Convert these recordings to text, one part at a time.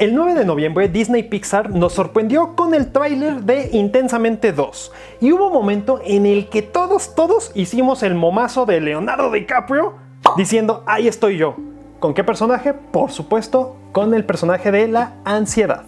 El 9 de noviembre Disney Pixar nos sorprendió con el tráiler de Intensamente 2 y hubo un momento en el que todos hicimos el momazo de Leonardo DiCaprio diciendo ahí estoy yo. ¿Con qué personaje? Por supuesto, con el personaje de la ansiedad.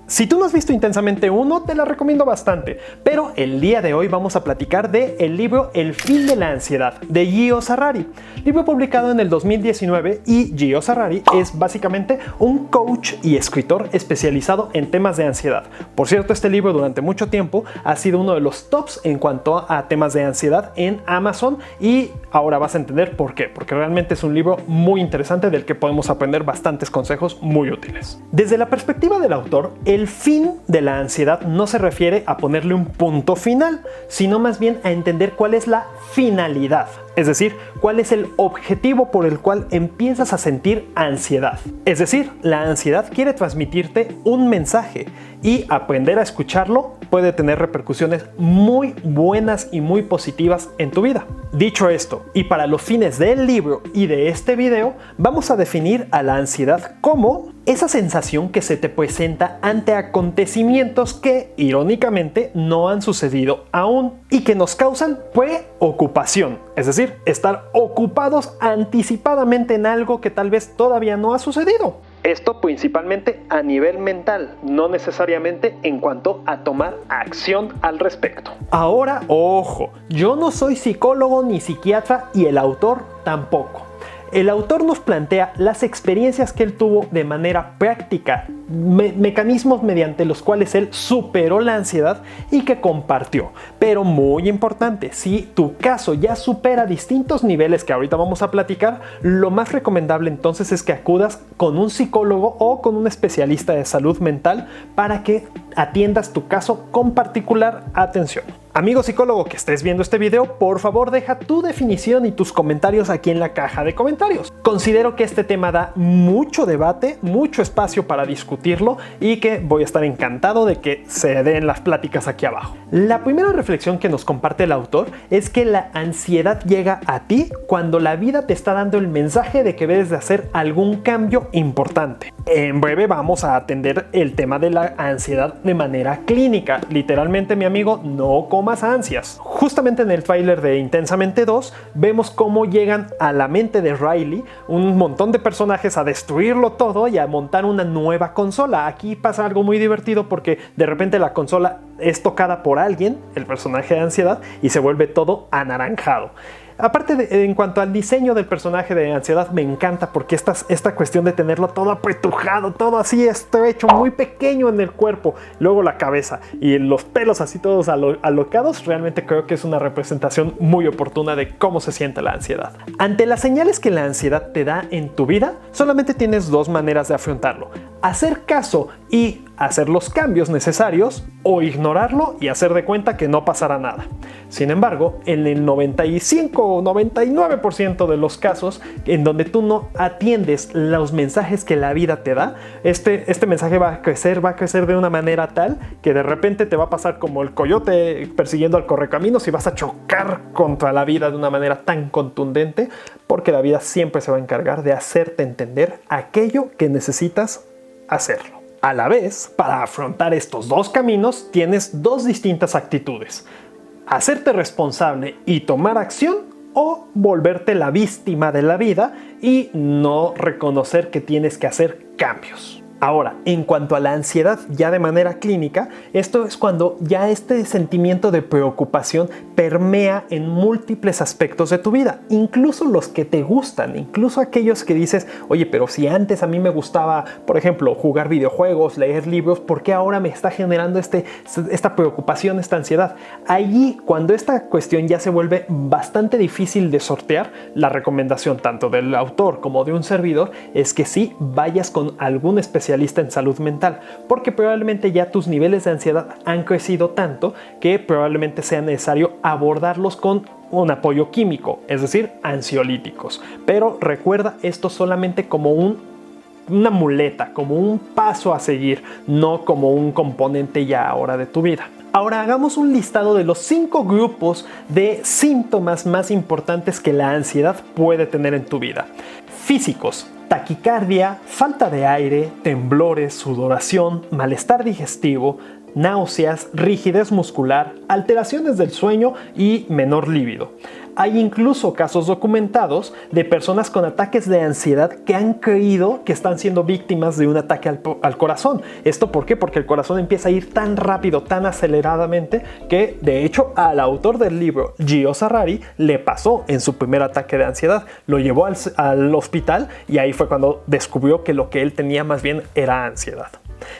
Si tú no has visto Intensamente 1, te la recomiendo bastante, pero el día de hoy vamos a platicar del libro El fin de la ansiedad, de Gio Harari, libro publicado en el 2019 y Gio Harari es básicamente un coach y escritor especializado en temas de ansiedad. Por cierto, este libro durante mucho tiempo ha sido uno de los tops en cuanto a temas de ansiedad en Amazon y ahora vas a entender por qué, porque realmente es un libro muy interesante del que podemos aprender bastantes consejos muy útiles. Desde la perspectiva del autor, el fin de la ansiedad no se refiere a ponerle un punto final, sino más bien a entender cuál es la finalidad, es decir, cuál es el objetivo por el cual empiezas a sentir ansiedad. Es decir, la ansiedad quiere transmitirte un mensaje y aprender a escucharlo puede tener repercusiones muy buenas y muy positivas en tu vida. Dicho esto, y para los fines del libro y de este video, vamos a definir a la ansiedad como esa sensación que se te presenta ante acontecimientos que, irónicamente, no han sucedido aún y que nos causan preocupación, es decir, estar ocupados anticipadamente en algo que tal vez todavía no ha sucedido. Esto principalmente a nivel mental, no necesariamente en cuanto a tomar acción al respecto. Ahora, ojo, yo no soy psicólogo ni psiquiatra y el autor tampoco. El autor nos plantea las experiencias que él tuvo de manera práctica, mecanismos mediante los cuales él superó la ansiedad y que compartió. Pero muy importante, si tu caso ya supera distintos niveles que ahorita vamos a platicar, lo más recomendable entonces es que acudas con un psicólogo o con un especialista de salud mental para que atiendas tu caso con particular atención. Amigo psicólogo que estés viendo este video, por favor deja tu definición y tus comentarios aquí en la caja de comentarios. Considero que este tema da mucho debate, mucho espacio para discutirlo y que voy a estar encantado de que se den las pláticas aquí abajo. La primera reflexión que nos comparte el autor es que la ansiedad llega a ti cuando la vida te está dando el mensaje de que debes de hacer algún cambio importante. En breve vamos a atender el tema de la ansiedad de manera clínica. Literalmente, mi amigo, no comas ansias. Justamente en el tráiler de Intensamente 2 vemos cómo llegan a la mente de Riley un montón de personajes a destruirlo todo y a montar una nueva consola. Aquí pasa algo muy divertido porque de repente la consola es tocada por alguien, el personaje de ansiedad, y se vuelve todo anaranjado. Aparte en cuanto al diseño del personaje de ansiedad, me encanta porque esta cuestión de tenerlo todo apretujado, todo así estrecho, muy pequeño en el cuerpo, luego la cabeza y los pelos así todos alocados, realmente creo que es una representación muy oportuna de cómo se siente la ansiedad. Ante las señales que la ansiedad te da en tu vida, solamente tienes dos maneras de afrontarlo: hacer caso y hacer los cambios necesarios, o ignorarlo y hacer de cuenta que no pasará nada. Sin embargo, en el 95 o 99% de los casos en donde tú no atiendes los mensajes que la vida te da, este mensaje va a crecer de una manera tal que de repente te va a pasar como el coyote persiguiendo al correcaminos y vas a chocar contra la vida de una manera tan contundente, porque la vida siempre se va a encargar de hacerte entender aquello que necesitas hacerlo. A la vez, para afrontar estos dos caminos, tienes dos distintas actitudes: hacerte responsable y tomar acción, o volverte la víctima de la vida y no reconocer que tienes que hacer cambios. Ahora, en cuanto a la ansiedad ya de manera clínica, esto es cuando ya este sentimiento de preocupación permea en múltiples aspectos de tu vida, incluso los que te gustan, incluso aquellos que dices, oye, pero si antes a mí me gustaba, por ejemplo, jugar videojuegos, leer libros, ¿por qué ahora me está generando esta preocupación, esta ansiedad? Allí, cuando esta cuestión ya se vuelve bastante difícil de sortear, la recomendación tanto del autor como de un servidor es que sí vayas con algún especialista en salud mental, porque probablemente ya tus niveles de ansiedad han crecido tanto que probablemente sea necesario abordarlos con un apoyo químico, es decir, ansiolíticos. Pero recuerda esto solamente como una muleta, como un paso a seguir, no como un componente ya ahora de tu vida. Ahora hagamos un listado de los 5 grupos de síntomas más importantes que la ansiedad puede tener en tu vida. Físicos: taquicardia, falta de aire, temblores, sudoración, malestar digestivo, náuseas, rigidez muscular, alteraciones del sueño y menor líbido. Hay incluso casos documentados de personas con ataques de ansiedad que han creído que están siendo víctimas de un ataque al corazón. ¿Esto por qué? Porque el corazón empieza a ir tan rápido, tan aceleradamente, que de hecho al autor del libro, Gio Sarrari, le pasó en su primer ataque de ansiedad. Lo llevó al hospital y ahí fue cuando descubrió que lo que él tenía más bien era ansiedad.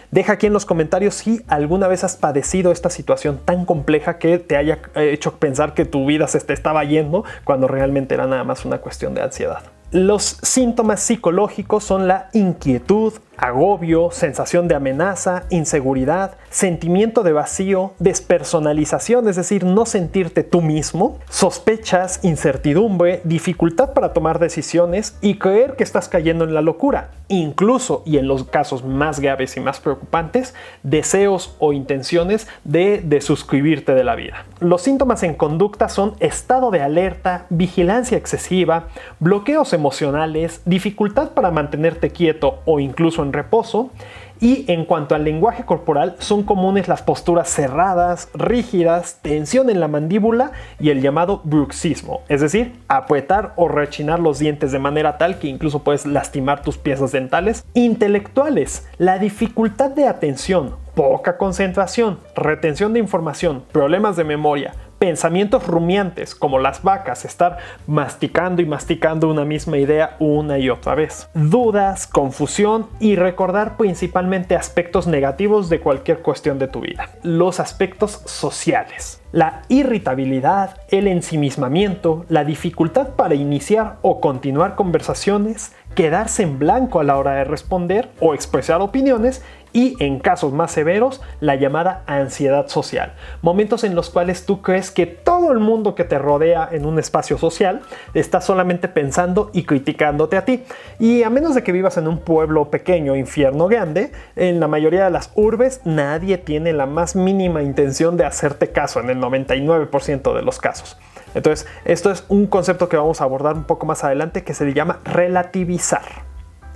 Deja aquí en los comentarios si alguna vez has padecido esta situación tan compleja que te haya hecho pensar que tu vida se te estaba yendo cuando realmente era nada más una cuestión de ansiedad. Los síntomas psicológicos son la inquietud, agobio, sensación de amenaza, inseguridad, sentimiento de vacío, despersonalización, es decir, no sentirte tú mismo, sospechas, incertidumbre, dificultad para tomar decisiones y creer que estás cayendo en la locura. Incluso, y en los casos más graves y más preocupantes, deseos o intenciones de desuscribirte de la vida. Los síntomas en conducta son estado de alerta, vigilancia excesiva, bloqueos emocionales, dificultad para mantenerte quieto o incluso en reposo. Y en cuanto al lenguaje corporal, son comunes las posturas cerradas, rígidas, tensión en la mandíbula y el llamado bruxismo, es decir, apretar o rechinar los dientes de manera tal que incluso puedes lastimar tus piezas dentales. Intelectuales, la dificultad de atención, poca concentración, retención de información, problemas de memoria, pensamientos rumiantes como las vacas, estar masticando y masticando una misma idea una y otra vez, dudas, confusión y recordar principalmente aspectos negativos de cualquier cuestión de tu vida. Los aspectos sociales, la irritabilidad, el ensimismamiento, la dificultad para iniciar o continuar conversaciones, quedarse en blanco a la hora de responder o expresar opiniones y, en casos más severos, la llamada ansiedad social. Momentos en los cuales tú crees que todo el mundo que te rodea en un espacio social está solamente pensando y criticándote a ti. Y a menos de que vivas en un pueblo pequeño, infierno grande, en la mayoría de las urbes nadie tiene la más mínima intención de hacerte caso en el 99% de los casos. Entonces, esto es un concepto que vamos a abordar un poco más adelante que se le llama relativizar.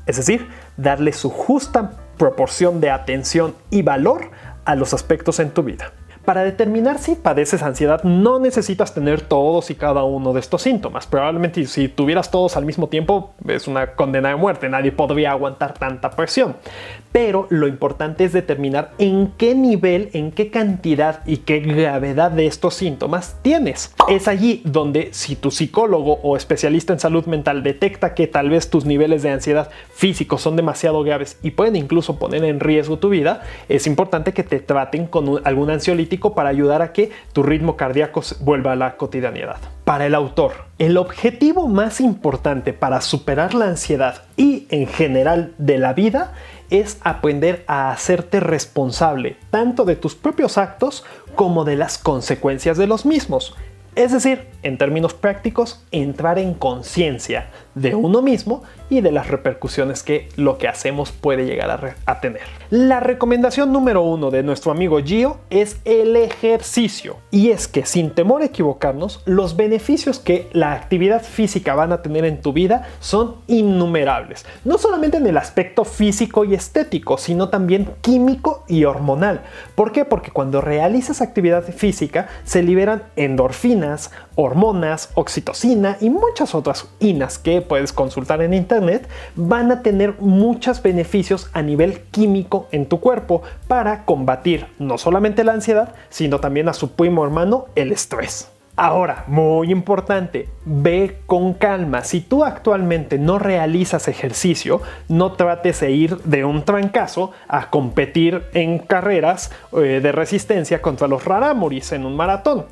Es decir, darle su justa proporción de atención y valor a los aspectos en tu vida. Para determinar si padeces ansiedad no necesitas tener todos y cada uno de estos síntomas. Probablemente si tuvieras todos al mismo tiempo es una condena de muerte, nadie podría aguantar tanta presión. Pero lo importante es determinar en qué nivel, en qué cantidad y qué gravedad de estos síntomas tienes. Es allí donde si tu psicólogo o especialista en salud mental detecta que tal vez tus niveles de ansiedad físicos son demasiado graves y pueden incluso poner en riesgo tu vida, es importante que te traten con algún ansiolítico para ayudar a que tu ritmo cardíaco vuelva a la cotidianidad. Para el autor, el objetivo más importante para superar la ansiedad y en general de la vida es aprender a hacerte responsable tanto de tus propios actos como de las consecuencias de los mismos. Es decir, en términos prácticos, entrar en conciencia de uno mismo y de las repercusiones que lo que hacemos puede llegar a tener. La recomendación número 1 de nuestro amigo Gio es el ejercicio. Y es que, sin temor a equivocarnos, los beneficios que la actividad física van a tener en tu vida son innumerables. No solamente en el aspecto físico y estético, sino también químico y hormonal. ¿Por qué? Porque cuando realizas actividad física se liberan endorfinas, hormonas, oxitocina y muchas otras inas que puedes consultar en internet. Van a tener muchos beneficios a nivel químico en tu cuerpo para combatir no solamente la ansiedad, sino también a su primo hermano, el estrés. Ahora, muy importante, ve con calma. Si tú actualmente no realizas ejercicio, no trates de ir de un trancazo a competir en carreras de resistencia contra los rarámuris en un maratón.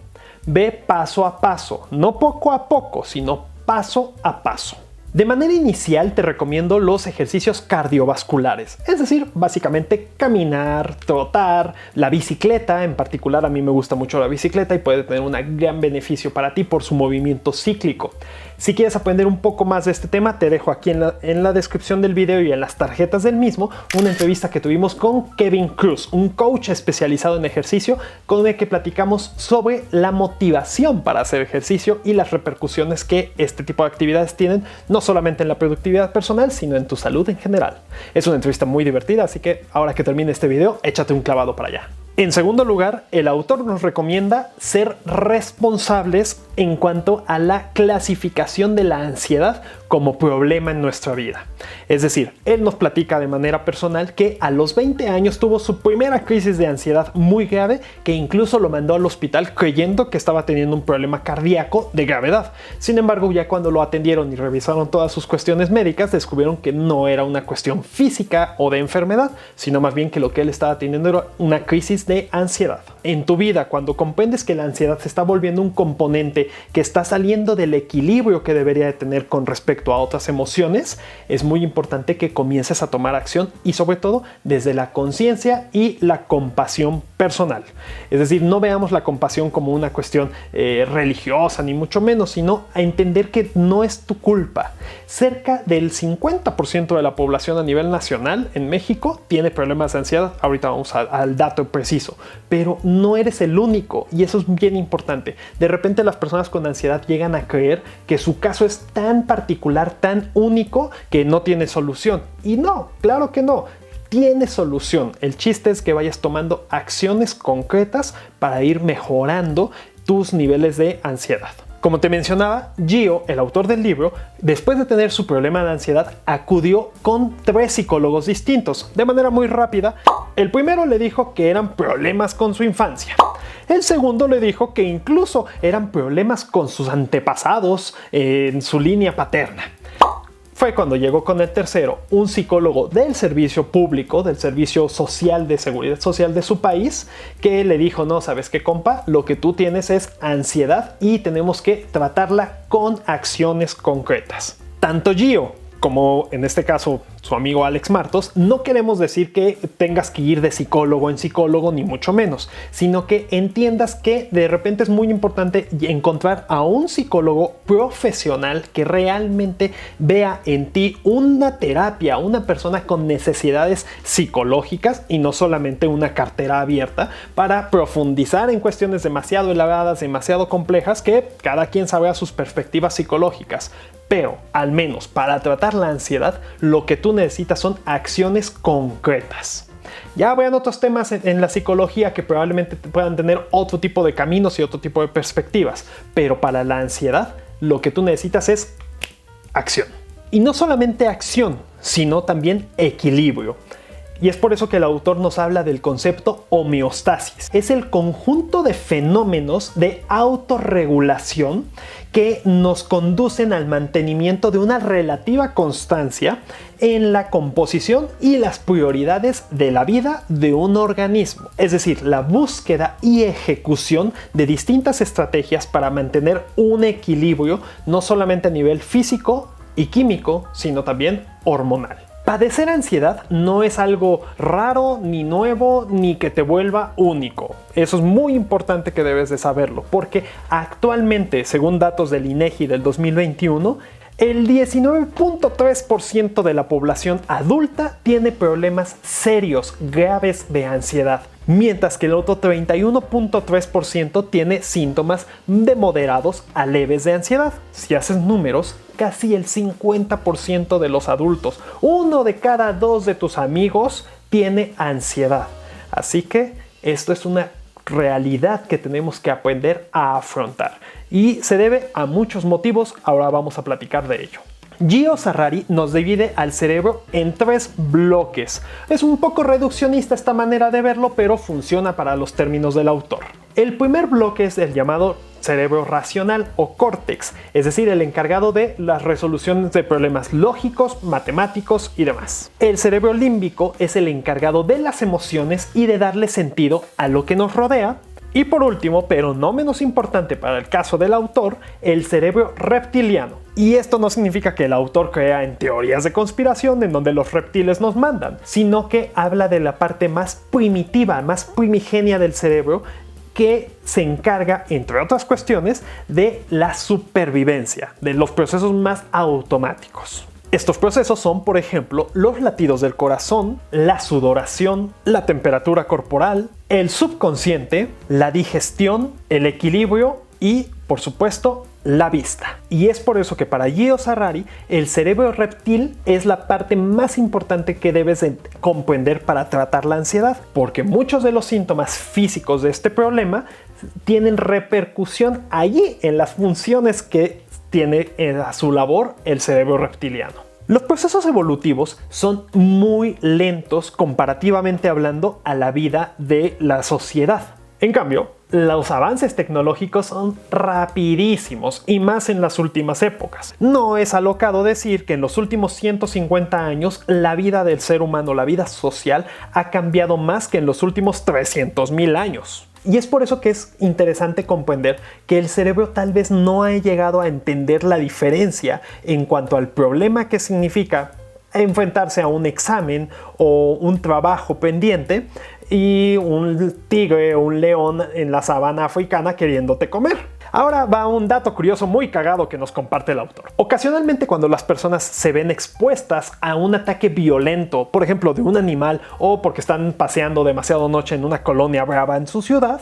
Ve paso a paso, no poco a poco, sino paso a paso. De manera inicial te recomiendo los ejercicios cardiovasculares, es decir, básicamente caminar, trotar, la bicicleta. En particular a mí me gusta mucho la bicicleta y puede tener un gran beneficio para ti por su movimiento cíclico. Si quieres aprender un poco más de este tema, te dejo aquí en la descripción del video y en las tarjetas del mismo una entrevista que tuvimos con Kevin Cruz, un coach especializado en ejercicio, con el que platicamos sobre la motivación para hacer ejercicio y las repercusiones que este tipo de actividades tienen, no no solamente en la productividad personal, sino en tu salud en general. Es una entrevista muy divertida, así que ahora que termine este video, échate un clavado para allá. En segundo lugar, el autor nos recomienda ser responsables en cuanto a la clasificación de la ansiedad como problema en nuestra vida. Es decir, él nos platica de manera personal que a los 20 años tuvo su primera crisis de ansiedad muy grave, que incluso lo mandó al hospital creyendo que estaba teniendo un problema cardíaco de gravedad. Sin embargo, ya cuando lo atendieron y revisaron todas sus cuestiones médicas, descubrieron que no era una cuestión física o de enfermedad, sino más bien que lo que él estaba teniendo era una crisis de ansiedad. En tu vida, cuando comprendes que la ansiedad se está volviendo un componente que está saliendo del equilibrio que debería de tener con respecto a otras emociones, es muy importante que comiences a tomar acción y sobre todo desde la conciencia y la compasión personal. Es decir, no veamos la compasión como una cuestión religiosa ni mucho menos, sino a entender que no es tu culpa. Cerca del 50% de la población a nivel nacional en México tiene problemas de ansiedad. Ahorita vamos al dato preciso, pero no eres el único y eso es bien importante. De repente las personas con ansiedad llegan a creer que su caso es tan particular, tan único, que no tiene solución. Y no, claro que no. Tiene solución. El chiste es que vayas tomando acciones concretas para ir mejorando tus niveles de ansiedad. Como te mencionaba, Gio, el autor del libro, después de tener su problema de ansiedad, acudió con 3 psicólogos distintos. De manera muy rápida, el primero le dijo que eran problemas con su infancia. El segundo le dijo que incluso eran problemas con sus antepasados en su línea paterna. Fue cuando llegó con el tercero, un psicólogo del servicio público, del servicio social de seguridad social de su país, que le dijo, no, ¿sabes qué, compa? Lo que tú tienes es ansiedad y tenemos que tratarla con acciones concretas. Tanto Gio como en este caso su amigo Alex Martos, no queremos decir que tengas que ir de psicólogo en psicólogo, ni mucho menos, sino que entiendas que de repente es muy importante encontrar a un psicólogo profesional que realmente vea en ti una terapia, una persona con necesidades psicológicas y no solamente una cartera abierta para profundizar en cuestiones demasiado elaboradas, demasiado complejas, que cada quien sabrá sus perspectivas psicológicas. Pero, al menos para tratar la ansiedad, lo que tú necesitas son acciones concretas. Ya habrán otros temas en la psicología que probablemente puedan tener otro tipo de caminos y otro tipo de perspectivas, pero para la ansiedad, lo que tú necesitas es acción. Y no solamente acción, sino también equilibrio. Y es por eso que el autor nos habla del concepto homeostasis. Es el conjunto de fenómenos de autorregulación que nos conducen al mantenimiento de una relativa constancia en la composición y las prioridades de la vida de un organismo. Es decir, la búsqueda y ejecución de distintas estrategias para mantener un equilibrio no solamente a nivel físico y químico, sino también hormonal. Padecer ansiedad no es algo raro, ni nuevo, ni que te vuelva único. Eso es muy importante que debes de saberlo, porque actualmente, según datos del INEGI del 2021, el 19.3% de la población adulta tiene problemas serios, graves de ansiedad, mientras que el otro 31.3% tiene síntomas de moderados a leves de ansiedad. Si haces números, casi el 50% de los adultos, 1 de cada 2 de tus amigos tiene ansiedad. Así que esto es una realidad que tenemos que aprender a afrontar y se debe a muchos motivos. Ahora vamos a platicar de ello. Gio Sarrari nos divide al cerebro en 3 bloques. Es un poco reduccionista esta manera de verlo, pero funciona para los términos del autor. El primer bloque es el llamado cerebro racional o córtex, es decir, el encargado de las resoluciones de problemas lógicos, matemáticos y demás. El cerebro límbico es el encargado de las emociones y de darle sentido a lo que nos rodea. Y por último, pero no menos importante para el caso del autor, el cerebro reptiliano. Y esto no significa que el autor crea en teorías de conspiración en donde los reptiles nos mandan, sino que habla de la parte más primitiva, más primigenia del cerebro, que se encarga, entre otras cuestiones, de la supervivencia, de los procesos más automáticos. Estos procesos son, por ejemplo, los latidos del corazón, la sudoración, la temperatura corporal, el subconsciente, la digestión, el equilibrio y, por supuesto, la vista. Y es por eso que para Gio Sarrari el cerebro reptil es la parte más importante que debes de comprender para tratar la ansiedad, porque muchos de los síntomas físicos de este problema tienen repercusión allí en las funciones que tiene a su labor el cerebro reptiliano. Los procesos evolutivos son muy lentos comparativamente hablando a la vida de la sociedad. En cambio, los avances tecnológicos son rapidísimos y más en las últimas épocas. No es alocado decir que en los últimos 150 años la vida del ser humano, la vida social, ha cambiado más que en los últimos 300,000 años. Y es por eso que es interesante comprender que el cerebro tal vez no ha llegado a entender la diferencia en cuanto al problema que significa enfrentarse a un examen o un trabajo pendiente y un tigre o un león en la sabana africana queriéndote comer. Ahora va un dato curioso muy cagado que nos comparte el autor. Ocasionalmente cuando las personas se ven expuestas a un ataque violento, por ejemplo de un animal o porque están paseando demasiado noche en una colonia brava en su ciudad,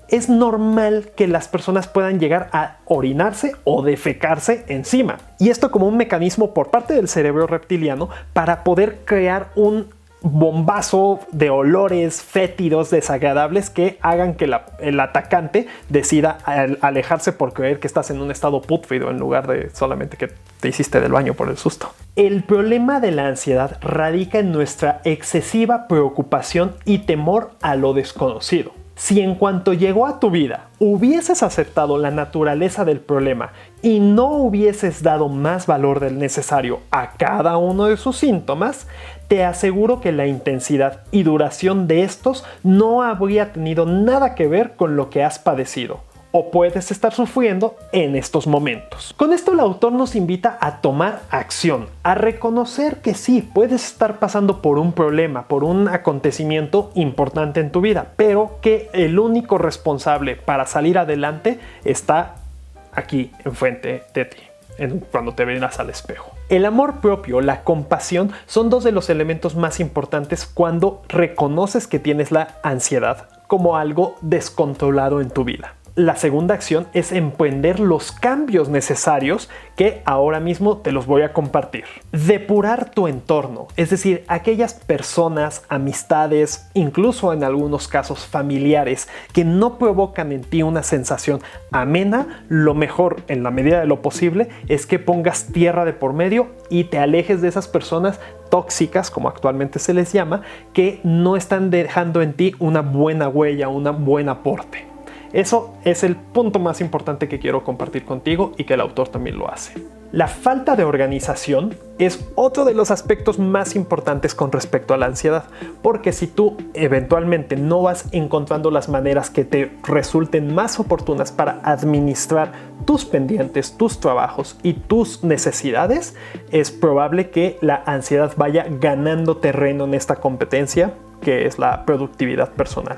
es normal que las personas puedan llegar a orinarse o defecarse encima. Y esto como un mecanismo por parte del cerebro reptiliano para poder crear un bombazo de olores fétidos desagradables que hagan que el atacante decida alejarse por creer que estás en un estado pútrido en lugar de solamente que te hiciste del baño por el susto. El problema de la ansiedad radica en nuestra excesiva preocupación y temor a lo desconocido. Si en cuanto llegó a tu vida hubieses aceptado la naturaleza del problema y no hubieses dado más valor del necesario a cada uno de sus síntomas, te aseguro que la intensidad y duración de estos no habría tenido nada que ver con lo que has padecido o puedes estar sufriendo en estos momentos. Con esto el autor nos invita a tomar acción, a reconocer que sí, puedes estar pasando por un problema, por un acontecimiento importante en tu vida, pero que el único responsable para salir adelante está aquí enfrente de ti, cuando te veas al espejo. El amor propio, la compasión son dos de los elementos más importantes cuando reconoces que tienes la ansiedad como algo descontrolado en tu vida. La segunda acción es emprender los cambios necesarios que ahora mismo te los voy a compartir. Depurar tu entorno, es decir, aquellas personas, amistades, incluso en algunos casos familiares que no provocan en ti una sensación amena, lo mejor en la medida de lo posible es que pongas tierra de por medio y te alejes de esas personas tóxicas, como actualmente se les llama, que no están dejando en ti una buena huella, un buen aporte. Eso es el punto más importante que quiero compartir contigo y que el autor también lo hace. La falta de organización es otro de los aspectos más importantes con respecto a la ansiedad, porque si tú eventualmente no vas encontrando las maneras que te resulten más oportunas para administrar tus pendientes, tus trabajos y tus necesidades, es probable que la ansiedad vaya ganando terreno en esta competencia que es la productividad personal.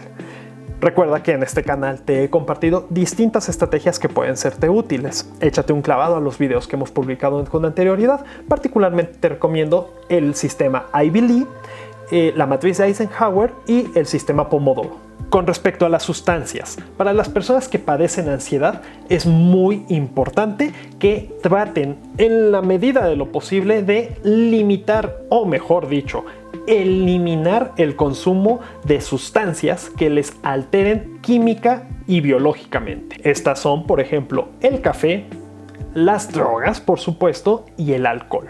Recuerda que en este canal te he compartido distintas estrategias que pueden serte útiles. Échate un clavado a los videos que hemos publicado con anterioridad. Particularmente te recomiendo el sistema Ivy Lee, la matriz de Eisenhower y el sistema Pomodoro. Con respecto a las sustancias, para las personas que padecen ansiedad es muy importante que traten en la medida de lo posible de limitar, o mejor dicho, eliminar el consumo de sustancias que les alteren química y biológicamente. Estas son, por ejemplo, el café, las drogas, por supuesto, y el alcohol.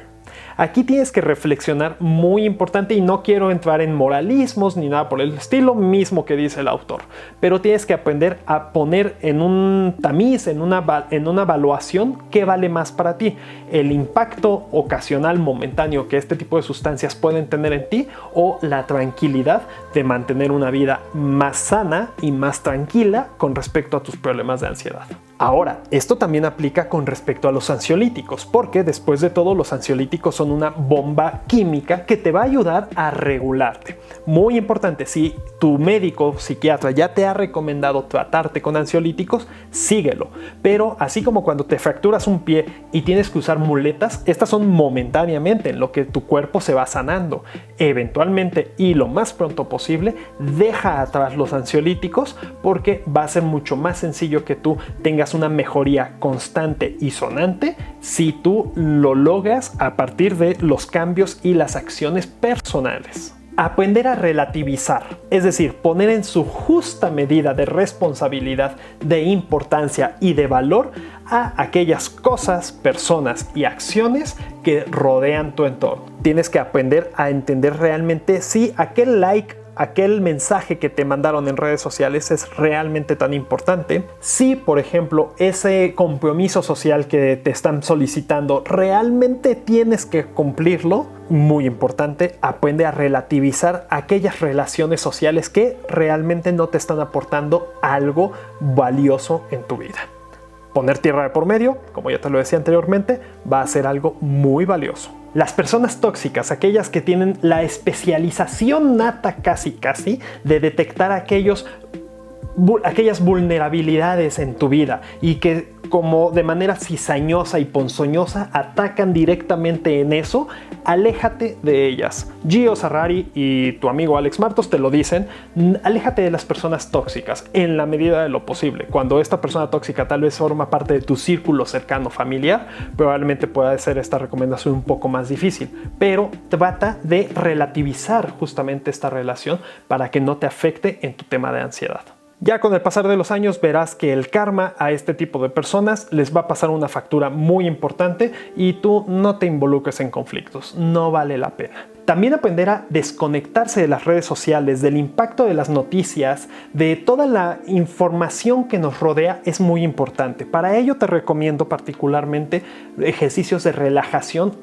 Aquí tienes que reflexionar muy importante y no quiero entrar en moralismos ni nada por el estilo mismo que dice el autor, pero tienes que aprender a poner en un tamiz, en una evaluación qué vale más para ti, el impacto ocasional momentáneo que este tipo de sustancias pueden tener en ti o la tranquilidad de mantener una vida más sana y más tranquila con respecto a tus problemas de ansiedad. Ahora, esto también aplica con respecto a los ansiolíticos, porque después de todo los ansiolíticos son una bomba química que te va a ayudar a regularte. Muy importante, si tu médico o psiquiatra ya te ha recomendado tratarte con ansiolíticos, síguelo. Pero así como cuando te fracturas un pie y tienes que usar muletas, estas son momentáneamente en lo que tu cuerpo se va sanando. Eventualmente y lo más pronto posible, deja atrás los ansiolíticos porque va a ser mucho más sencillo que tú tengas tengas una mejoría constante y sonante si tú lo logras a partir de los cambios y las acciones personales. Aprender a relativizar, es decir, poner en su justa medida de responsabilidad, de importancia y de valor a aquellas cosas, personas y acciones que rodean tu entorno. Tienes que aprender a entender realmente si aquel like, aquel mensaje que te mandaron en redes sociales es realmente tan importante. Si, por ejemplo, ese compromiso social que te están solicitando realmente tienes que cumplirlo. Muy importante, aprende a relativizar aquellas relaciones sociales que realmente no te están aportando algo valioso en tu vida. Poner tierra de por medio, como ya te lo decía anteriormente, va a ser algo muy valioso. Las personas tóxicas, aquellas que tienen la especialización nata casi de detectar aquellas vulnerabilidades en tu vida y que como de manera cizañosa y ponzoñosa atacan directamente en eso, aléjate de ellas. Gio Sarrari y tu amigo Alex Martos te lo dicen, aléjate de las personas tóxicas en la medida de lo posible. Cuando esta persona tóxica tal vez forma parte de tu círculo cercano familiar, probablemente pueda ser esta recomendación un poco más difícil, pero trata de relativizar justamente esta relación para que no te afecte en tu tema de ansiedad. Ya con el pasar de los años verás que el karma a este tipo de personas les va a pasar una factura muy importante y tú no te involucres en conflictos, no vale la pena. También aprender a desconectarse de las redes sociales, del impacto de las noticias, de toda la información que nos rodea es muy importante. Para ello te recomiendo particularmente ejercicios de relajación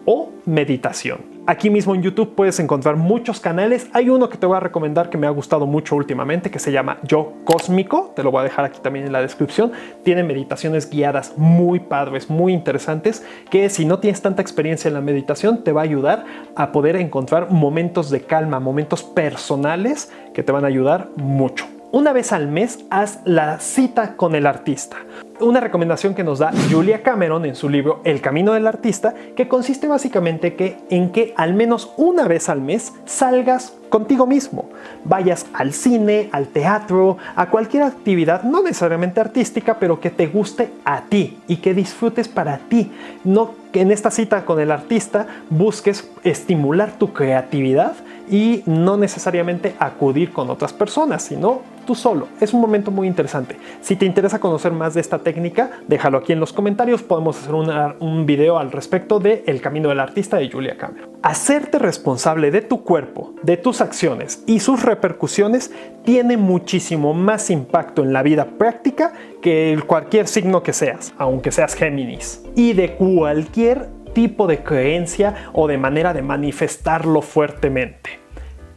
o meditación. Aquí mismo en YouTube puedes encontrar muchos canales. Hay uno que te voy a recomendar que me ha gustado mucho últimamente que se llama Yo Cósmico. Te lo voy a dejar aquí también en la descripción. Tiene meditaciones guiadas muy padres, muy interesantes, que si no tienes tanta experiencia en la meditación te va a ayudar a poder encontrar momentos de calma, momentos personales que te van a ayudar mucho. Una vez al mes haz la cita con el artista. Una recomendación que nos da Julia Cameron en su libro El Camino del Artista, que consiste básicamente en que al menos una vez al mes salgas contigo mismo. Vayas al cine, al teatro, a cualquier actividad, no necesariamente artística, pero que te guste a ti y que disfrutes para ti. No que en esta cita con el artista busques estimular tu creatividad y no necesariamente acudir con otras personas, sino tú solo. Es un momento muy interesante. Si te interesa conocer más de esta técnica, déjalo aquí en los comentarios. Podemos hacer un video al respecto de El Camino del Artista de Julia Cameron. Hacerte responsable de tu cuerpo, de tus acciones y sus repercusiones tiene muchísimo más impacto en la vida práctica que cualquier signo que seas, aunque seas Géminis, y de cualquier tipo de creencia o de manera de manifestarlo fuertemente.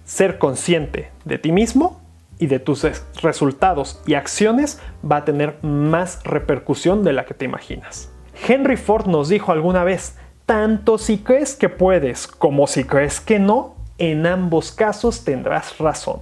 Ser consciente de ti mismo y de tus resultados y acciones va a tener más repercusión de la que te imaginas. Henry Ford nos dijo alguna vez, tanto si crees que puedes como si crees que no, en ambos casos tendrás razón.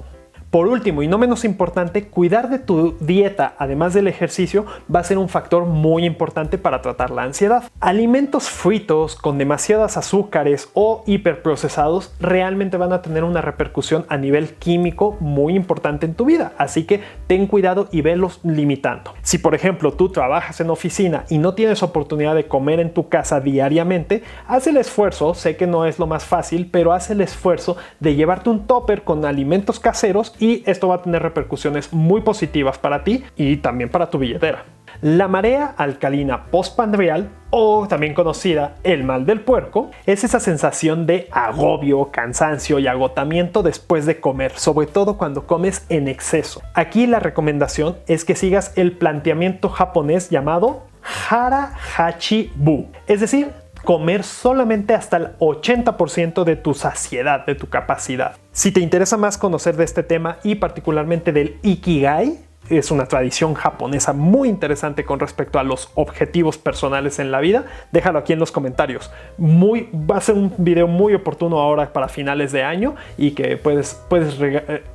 Por último y no menos importante, cuidar de tu dieta, además del ejercicio, va a ser un factor muy importante para tratar la ansiedad. Alimentos fritos con demasiadas azúcares o hiperprocesados realmente van a tener una repercusión a nivel químico muy importante en tu vida, así que ten cuidado y velos limitando. Si por ejemplo tú trabajas en oficina y no tienes oportunidad de comer en tu casa diariamente, haz el esfuerzo, sé que no es lo más fácil, pero haz el esfuerzo de llevarte un tupper con alimentos caseros y esto va a tener repercusiones muy positivas para ti y también para tu billetera. La marea alcalina postprandial, o también conocida el mal del puerco, es esa sensación de agobio, cansancio y agotamiento después de comer, sobre todo cuando comes en exceso. Aquí la recomendación es que sigas el planteamiento japonés llamado Hara Hachi Bu, es decir, comer solamente hasta el 80% de tu saciedad, de tu capacidad. Si te interesa más conocer de este tema y particularmente del Ikigai, es una tradición japonesa muy interesante con respecto a los objetivos personales en la vida, déjalo aquí en los comentarios. Va a ser un video muy oportuno ahora para finales de año y que puedes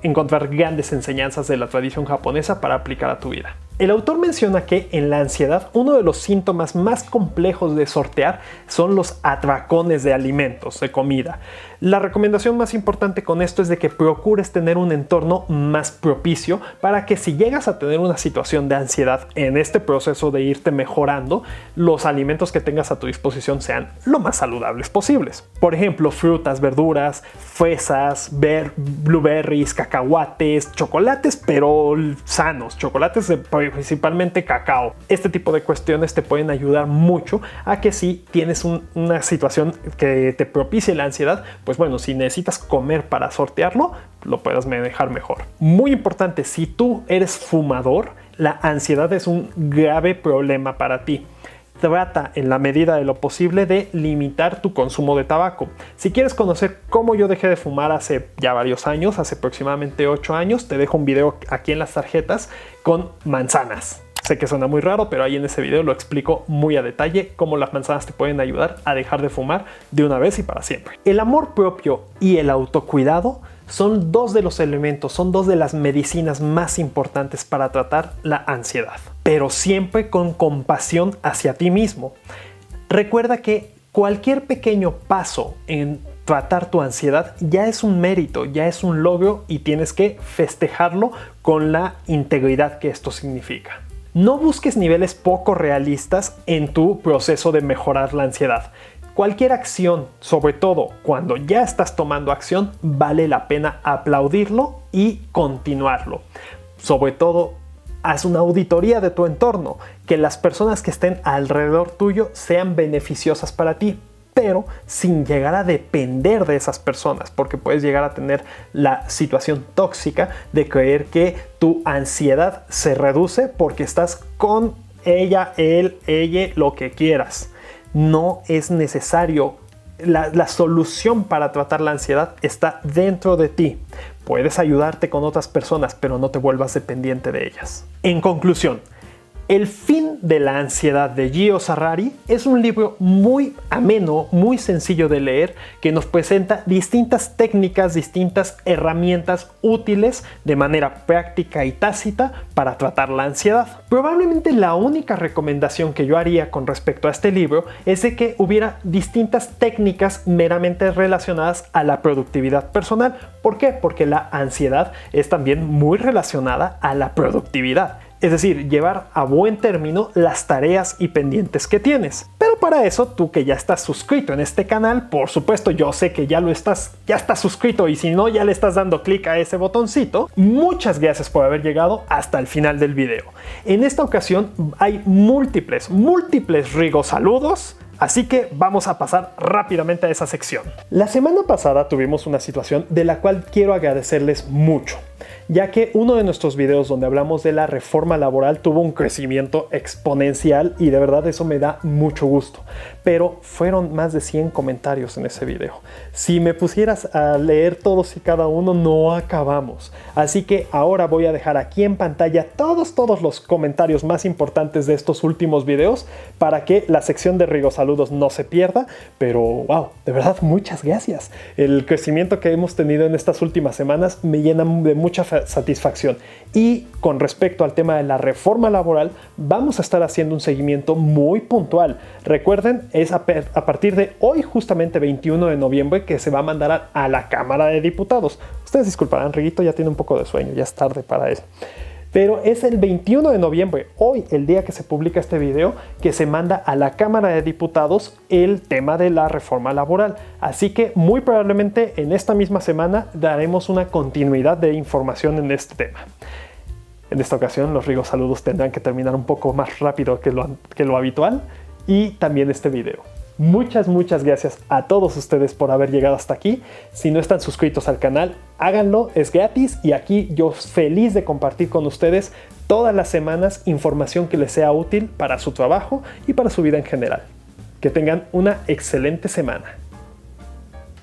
encontrar grandes enseñanzas de la tradición japonesa para aplicar a tu vida. El autor menciona que en la ansiedad uno de los síntomas más complejos de sortear son los atracones de alimentos, de comida. La recomendación más importante con esto es de que procures tener un entorno más propicio para que si llegas a tener una situación de ansiedad en este proceso de irte mejorando, los alimentos que tengas a tu disposición sean lo más saludables posibles. Por ejemplo, frutas, verduras, fresas, blueberries, cacahuates, chocolates, pero sanos, chocolates principalmente cacao. Este tipo de cuestiones te pueden ayudar mucho a que si tienes una situación que te propicie la ansiedad, pues bueno, si necesitas comer para sortearlo, lo puedas manejar mejor. Muy importante, si tú eres fumador, la ansiedad es un grave problema para ti. Trata en la medida de lo posible de limitar tu consumo de tabaco. Si quieres conocer cómo yo dejé de fumar hace ya varios años, hace aproximadamente 8 años, te dejo un video aquí en las tarjetas con manzanas. Sé que suena muy raro, pero ahí en ese video lo explico muy a detalle cómo las manzanas te pueden ayudar a dejar de fumar de una vez y para siempre. El amor propio y el autocuidado son dos de los elementos, son dos de las medicinas más importantes para tratar la ansiedad, pero siempre con compasión hacia ti mismo. Recuerda que cualquier pequeño paso en tratar tu ansiedad ya es un mérito, ya es un logro y tienes que festejarlo con la integridad que esto significa. No busques niveles poco realistas en tu proceso de mejorar la ansiedad. Cualquier acción, sobre todo cuando ya estás tomando acción, vale la pena aplaudirlo y continuarlo. Sobre todo, haz una auditoría de tu entorno, que las personas que estén alrededor tuyo sean beneficiosas para ti, pero sin llegar a depender de esas personas, porque puedes llegar a tener la situación tóxica de creer que tu ansiedad se reduce porque estás con ella, él, ella, lo que quieras. No es necesario. La solución para tratar la ansiedad está dentro de ti. Puedes ayudarte con otras personas, pero no te vuelvas dependiente de ellas. En conclusión, El fin de la ansiedad de Gio Arrari es un libro muy ameno, muy sencillo de leer, que nos presenta distintas técnicas, distintas herramientas útiles de manera práctica y tácita para tratar la ansiedad. Probablemente la única recomendación que yo haría con respecto a este libro es de que hubiera distintas técnicas meramente relacionadas a la productividad personal. ¿Por qué? Porque la ansiedad es también muy relacionada a la productividad. Es decir, llevar a buen término las tareas y pendientes que tienes. Pero para eso, tú que ya estás suscrito en este canal, por supuesto yo sé que ya estás suscrito, y si no, ya le estás dando clic a ese botoncito. Muchas gracias por haber llegado hasta el final del video. En esta ocasión hay múltiples Rigo saludos. Así que vamos a pasar rápidamente a esa sección. La semana pasada tuvimos una situación de la cual quiero agradecerles mucho, ya que uno de nuestros videos donde hablamos de la reforma laboral tuvo un crecimiento exponencial y de verdad eso me da mucho gusto. Pero fueron más de 100 comentarios en ese video. Si me pusieras a leer todos y cada uno, no acabamos. Así que ahora voy a dejar aquí en pantalla todos los comentarios más importantes de estos últimos videos para que la sección de Rigo Saludos no se pierda. Pero wow, de verdad muchas gracias. El crecimiento que hemos tenido en estas últimas semanas me llena de mucha satisfacción. Y con respecto al tema de la reforma laboral, vamos a estar haciendo un seguimiento muy puntual. Recuerden, es a partir de hoy, justamente 21 de noviembre, que se va a mandar a la Cámara de Diputados. Ustedes disculparán, Riguito ya tiene un poco de sueño, ya es tarde para eso. Pero es el 21 de noviembre, hoy, el día que se publica este video, que se manda a la Cámara de Diputados el tema de la reforma laboral. Así que muy probablemente en esta misma semana daremos una continuidad de información en este tema. En esta ocasión los Rigo Saludos tendrán que terminar un poco más rápido que lo habitual, y también este video. Muchas gracias a todos ustedes por haber llegado hasta aquí. Si no están suscritos al canal, háganlo, es gratis, y aquí yo feliz de compartir con ustedes todas las semanas información que les sea útil para su trabajo y para su vida en general. Que tengan una excelente semana.